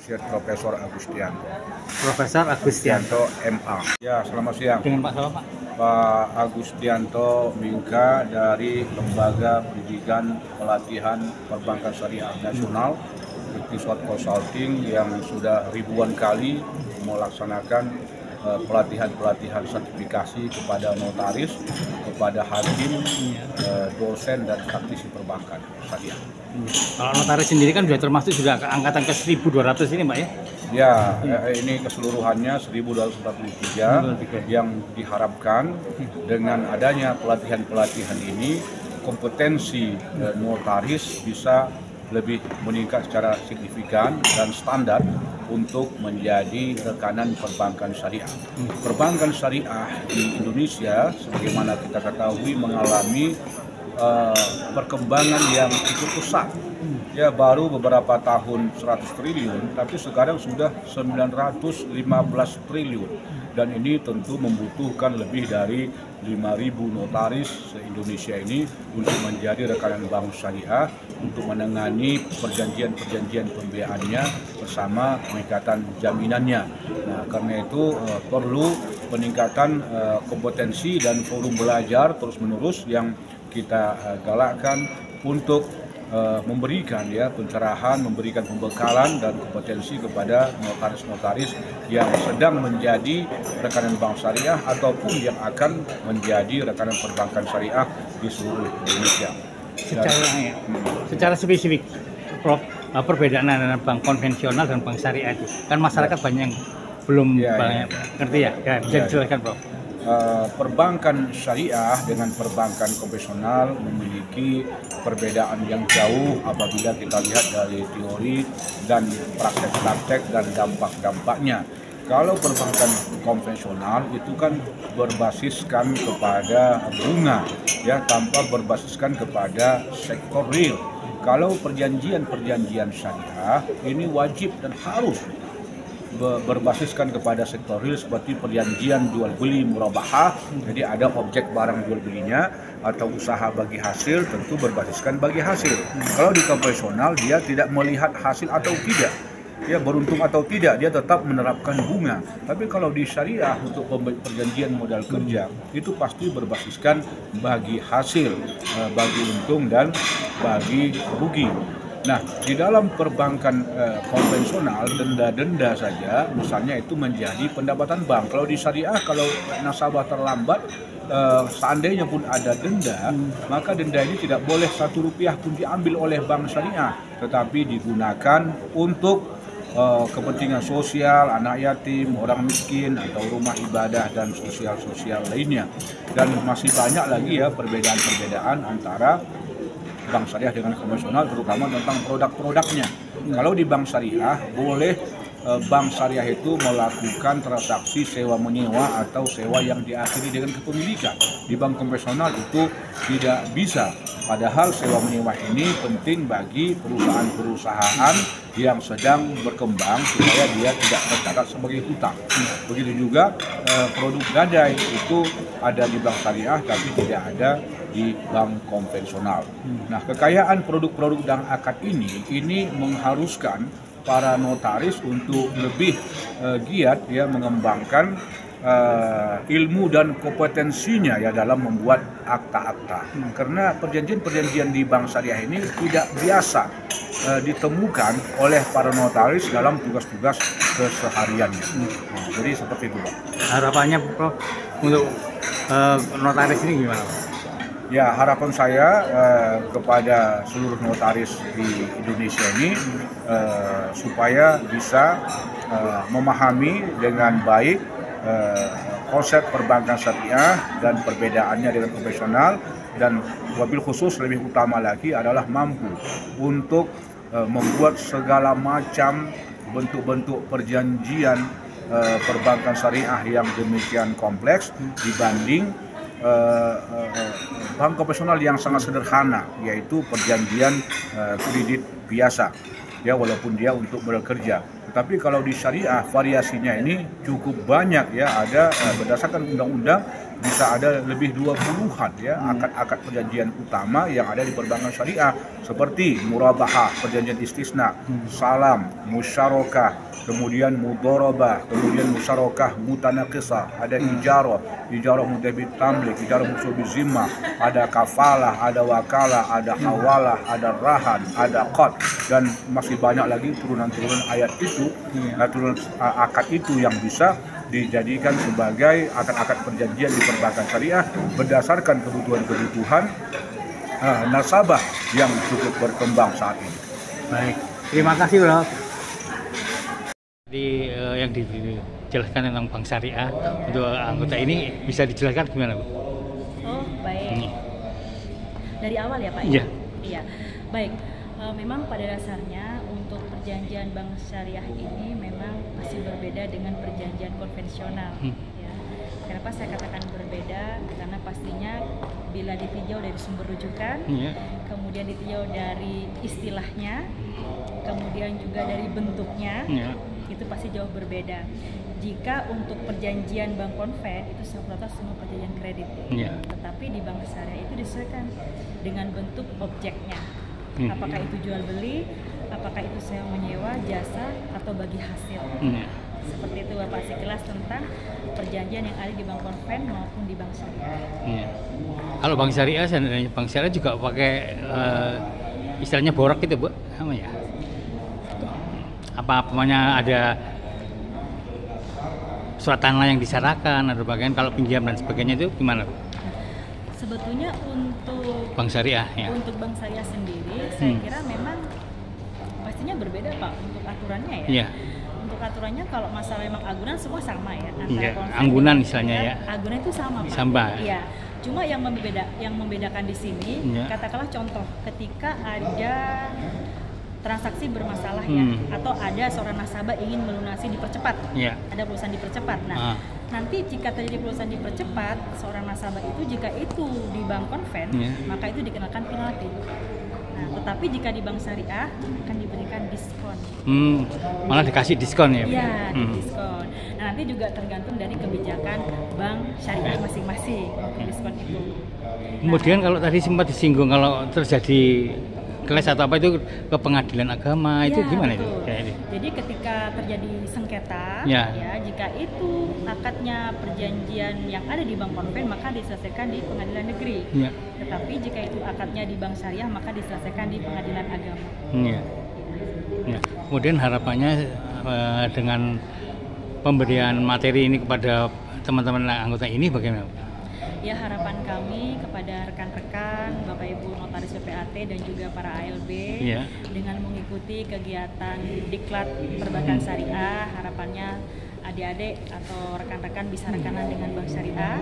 Profesor Agustianto. Profesor Agustianto, MA. Ya, selamat siang. dengan Pak siapa, Pak? Pak Agustianto Mingka dari Lembaga Pendidikan Pelatihan Perbankan Syariah Nasional, Episode Consulting, yang sudah ribuan kali melaksanakan pelatihan-pelatihan sertifikasi kepada notaris, kepada hakim, dosen dan praktisi perbankan syariah. Kalau notaris sendiri kan sudah termasuk sudah angkatan ke 1200 ini, Pak ya? Ya, ini keseluruhannya 1243 yang diharapkan dengan adanya pelatihan-pelatihan ini kompetensi notaris bisa lebih meningkat secara signifikan dan standar untuk menjadi rekanan perbankan syariah. Perbankan syariah di Indonesia, sebagaimana kita ketahui, mengalami perkembangan yang cukup pesat. Ya, baru beberapa tahun 100 triliun, tapi sekarang sudah 915 triliun. Dan ini tentu membutuhkan lebih dari 5.000 notaris se-Indonesia ini untuk menjadi rekanan bank syariah, untuk menangani perjanjian-perjanjian pembiayaannya bersama pengikatan jaminannya. Nah, karena itu perlu peningkatan kompetensi dan forum belajar terus-menerus yang kita galakkan untuk memberikan pencerahan, memberikan pembekalan dan kompetensi kepada notaris-notaris yang sedang menjadi rekanan bank syariah ataupun yang akan menjadi rekanan perbankan syariah di seluruh Indonesia. Secara spesifik, Prof, perbedaan antara bank konvensional dan bank syariah itu kan masyarakat banyak yang belum banyak ngerti ya. Bisa dijelaskan, Prof? Perbankan syariah dengan perbankan konvensional memiliki perbedaan yang jauh apabila kita lihat dari teori dan praktek-praktek dan dampak-dampaknya. Kalau perbankan konvensional itu kan berbasiskan kepada bunga, tanpa berbasiskan kepada sektor real. Kalau perjanjian-perjanjian syariah ini wajib dan harus berbasiskan kepada sektor real, seperti perjanjian jual beli murabahah, jadi ada objek barang jual belinya, atau usaha bagi hasil tentu berbasiskan bagi hasil. Kalau di konvensional dia tidak melihat hasil atau tidak, dia beruntung atau tidak, dia tetap menerapkan bunga. Tapi kalau di syariah untuk perjanjian modal kerja itu pasti berbasiskan bagi hasil, bagi untung dan bagi rugi. Nah, di dalam perbankan konvensional, denda-denda saja misalnya itu menjadi pendapatan bank. Kalau di syariah, kalau nasabah terlambat, seandainya pun ada denda, maka denda ini tidak boleh Rp1 pun diambil oleh bank syariah, tetapi digunakan untuk kepentingan sosial, anak yatim, orang miskin, atau rumah ibadah dan sosial-sosial lainnya. Dan masih banyak lagi perbedaan-perbedaan antara bank syariah dengan konvensional, terutama tentang produk-produknya. Kalau di bank syariah, boleh bank syariah itu melakukan transaksi sewa menyewa atau sewa yang diakhiri dengan kepemilikan. Di bank konvensional itu tidak bisa. Padahal sewa menyewa ini penting bagi perusahaan-perusahaan yang sedang berkembang supaya dia tidak tercatat sebagai hutang. Begitu juga produk gadai itu ada di bank syariah tapi tidak ada di bank konvensional. Nah, kekayaan produk-produk dan akad ini mengharuskan para notaris untuk lebih giat mengembangkan ilmu dan kompetensinya dalam membuat akta-akta. Karena perjanjian-perjanjian di bank syariah ini tidak biasa ditemukan oleh para notaris dalam tugas-tugas kesehariannya. Jadi seperti itu, Pak. Harapannya, Prof, untuk notaris ini gimana, Pak? Ya, harapan saya kepada seluruh notaris di Indonesia ini supaya bisa memahami dengan baik konsep perbankan syariah dan perbedaannya dengan konvensional, dan wabil khusus lebih utama lagi adalah mampu untuk membuat segala macam bentuk-bentuk perjanjian perbankan syariah yang demikian kompleks dibanding bank konvensional yang sangat sederhana, yaitu perjanjian kredit biasa, walaupun dia untuk bekerja. Tetapi kalau di syariah variasinya ini cukup banyak, ada berdasarkan undang-undang bisa ada lebih 20-an ya akad-akad perjanjian utama yang ada di perbankan syariah, seperti murabahah, perjanjian istisna, salam, musyarakah, kemudian mudharabah, kemudian musyarakah mutanaqisah, ada ijarah mudhabit tamlik, ijarah musubi zimmah, ada kafalah, ada wakalah, ada hawalah, ada rahan, ada qad, dan masih banyak lagi turunan-turunan ayat itu, turunan akad itu yang bisa dijadikan sebagai akad-akad perjanjian di perbankan syariah berdasarkan kebutuhan-kebutuhan nasabah yang cukup berkembang saat ini. Baik, terima kasih Prof. Yang dijelaskan tentang bank syariah untuk anggota ini bisa dijelaskan gimana, Bu? Oh, baik. Dari awal ya, Pak? Iya. Iya. Baik. Memang pada dasarnya untuk perjanjian bank syariah ini memang masih berbeda dengan perjanjian konvensional. Ya. Kenapa saya katakan berbeda? Karena pastinya bila ditinjau dari sumber rujukan, kemudian ditinjau dari istilahnya, kemudian juga dari bentuknya, itu pasti jauh berbeda. Jika untuk perjanjian bank konven itu rata-rata semua perjanjian kredit, tetapi di bank syariah itu disesuaikan dengan bentuk objeknya. Apakah itu jual beli, apakah itu sewa menyewa, jasa, atau bagi hasil. Seperti itu Bapak, sekilas tentang perjanjian yang ada di bank konven maupun di bank syariah. Kalau bank syariah, sebenarnya bank syariah juga pakai istilahnya borak gitu, Bu, apa ya? Apa namanya, ada surat tanah yang disyaratkan atau bagian kalau pinjam dan sebagainya, itu gimana, Bu? Sebetulnya untuk bank syariah ya. Untuk bank syariah sendiri, saya kira memang pastinya berbeda Pak untuk aturannya ya. Untuk aturannya kalau masalah memang agunan semua sama ya. Anggunan istilahnya ya. Agunan itu sama Pak. Sama. Iya. Cuma yang membedakan di sini, katakanlah contoh ketika ada transaksi bermasalah ya, atau ada seorang nasabah ingin melunasi dipercepat, ada perusahaan dipercepat. Nah, nanti jika terjadi perusahaan dipercepat, seorang nasabah itu jika itu di bank konven, maka itu dikenakan penalti. Nah, tetapi jika di bank syariah akan diberikan diskon. Malah dikasih diskon ya? Iya, diskon. Nah, nanti juga tergantung dari kebijakan bank syariah masing-masing diskon itu. Kemudian kalau tadi sempat disinggung kalau terjadi kelas atau apa itu ke pengadilan agama, itu gimana itu? Jadi ketika terjadi sengketa, jika itu akadnya perjanjian yang ada di bank konven maka diselesaikan di pengadilan negeri. Tetapi jika itu akadnya di bank syariah maka diselesaikan di pengadilan agama. Kemudian harapannya dengan pemberian materi ini kepada teman-teman anggota ini bagaimana? Ya, harapan kami kepada rekan-rekan Bapak Ibu Notaris PPAT dan juga para ALB dengan mengikuti kegiatan Diklat Perbankan Syariah, harapannya adik-adik atau rekan-rekan bisa rekanan dengan bank syariah,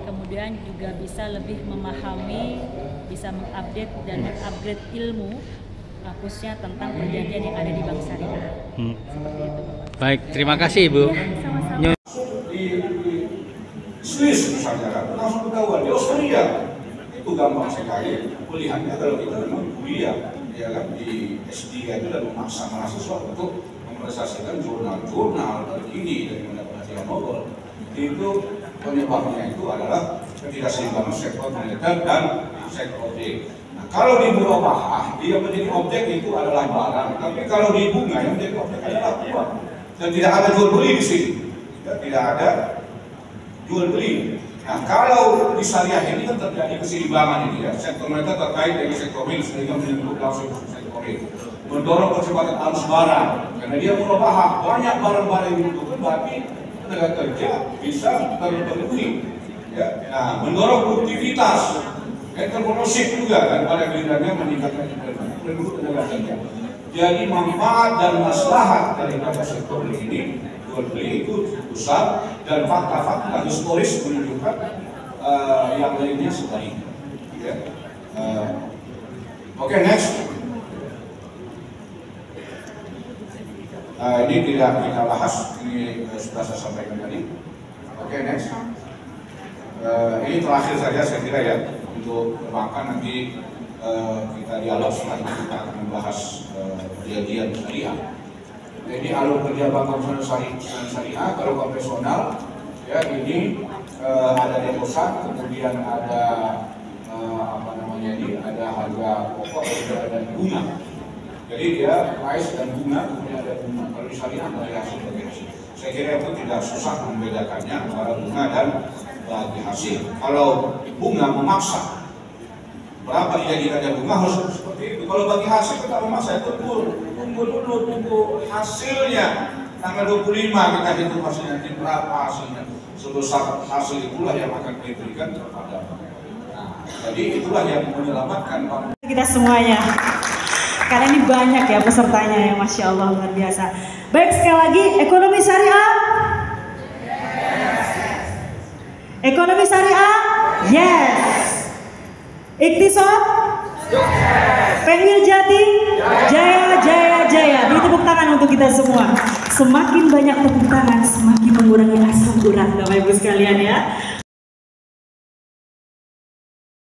kemudian juga bisa lebih memahami, bisa mengupdate dan mengupgrade ilmu khususnya tentang perjanjian yang ada di bank syariah. Seperti itu. Baik, terima kasih Ibu. Sama-sama. Swiss misalnya kan, langsung ketahuan. Di Australia itu gampang sekali kuliahnya kalau kita memang kuliah, ya kan, di S3 itu dan memaksa mahasiswa untuk mempresentasikan jurnal-jurnal terkini dari penelitian Nobel. Itu penyebabnya itu adalah ketidakseimbangan sektor moneter dan sektor objek. Nah, kalau di murabahah dia menjadi objek itu adalah barang, tapi kalau di bunga yang menjadi objek adalah uang. Dan tidak ada jual beli di sini, tidak ada jual beli. Nah, kalau di syariah ini kan terjadi keseimbangan ini ya, sektor moneter terkait dengan sektor real sehingga menyentuh langsung sektor real, mendorong percepatan arus barang karena dia murabahah, banyak barang-barang yang dibutuhkan, berarti tenaga kerja bisa terpenuhi ya. Nah, mendorong produktivitas, entrepreneurship juga, dan pada gilirannya meningkatkan penduduk tenaga kerja. Jadi manfaat dan maslahat dari sektor ini jual beli itu besar, dan fakta-fakta historis menunjukkan yang lainnya sebaliknya. Oke, next. Ini tidak kita bahas, ini sudah saya sampaikan tadi. Oke, next. Ini terakhir saja saya kira ya untuk perbankan, nanti kita dialog selanjutnya, kita akan membahas perjanjian syariah. Jadi alur kerja bank konvensional syariah, kalau konvensional ya ini ada deposan, kemudian ada ada harga pokok, kemudian ada bunga. Jadi dia price dan bunga, kemudian ada bunga. Kalau di syariah bagi hasil bagi hasil. Saya kira itu tidak susah membedakannya antara bunga dan bagi hasil. Kalau bunga memaksa, berapa dijadikannya bunga harus seperti itu. Kalau bagi hasil kita memaksa, tunggu dulu hasilnya. Tanggal 25 kita hitung hasilnya, nanti berapa hasilnya. Sebesar hasil itulah yang akan diberikan kepada. Nah, jadi itulah yang menyelamatkan kita semuanya. Karena ini banyak ya pesertanya ya, Masya Allah, luar biasa. Baik, sekali lagi, ekonomi syariah? Ekonomi syariah? Yes. Iktisad? Penghil Jati? Jaya, jaya, jaya. Beri tepuk tangan untuk kita semua. Semakin banyak tepuk tangan, semakin mengurangi asam urat, Bapak Ibu sekalian ya.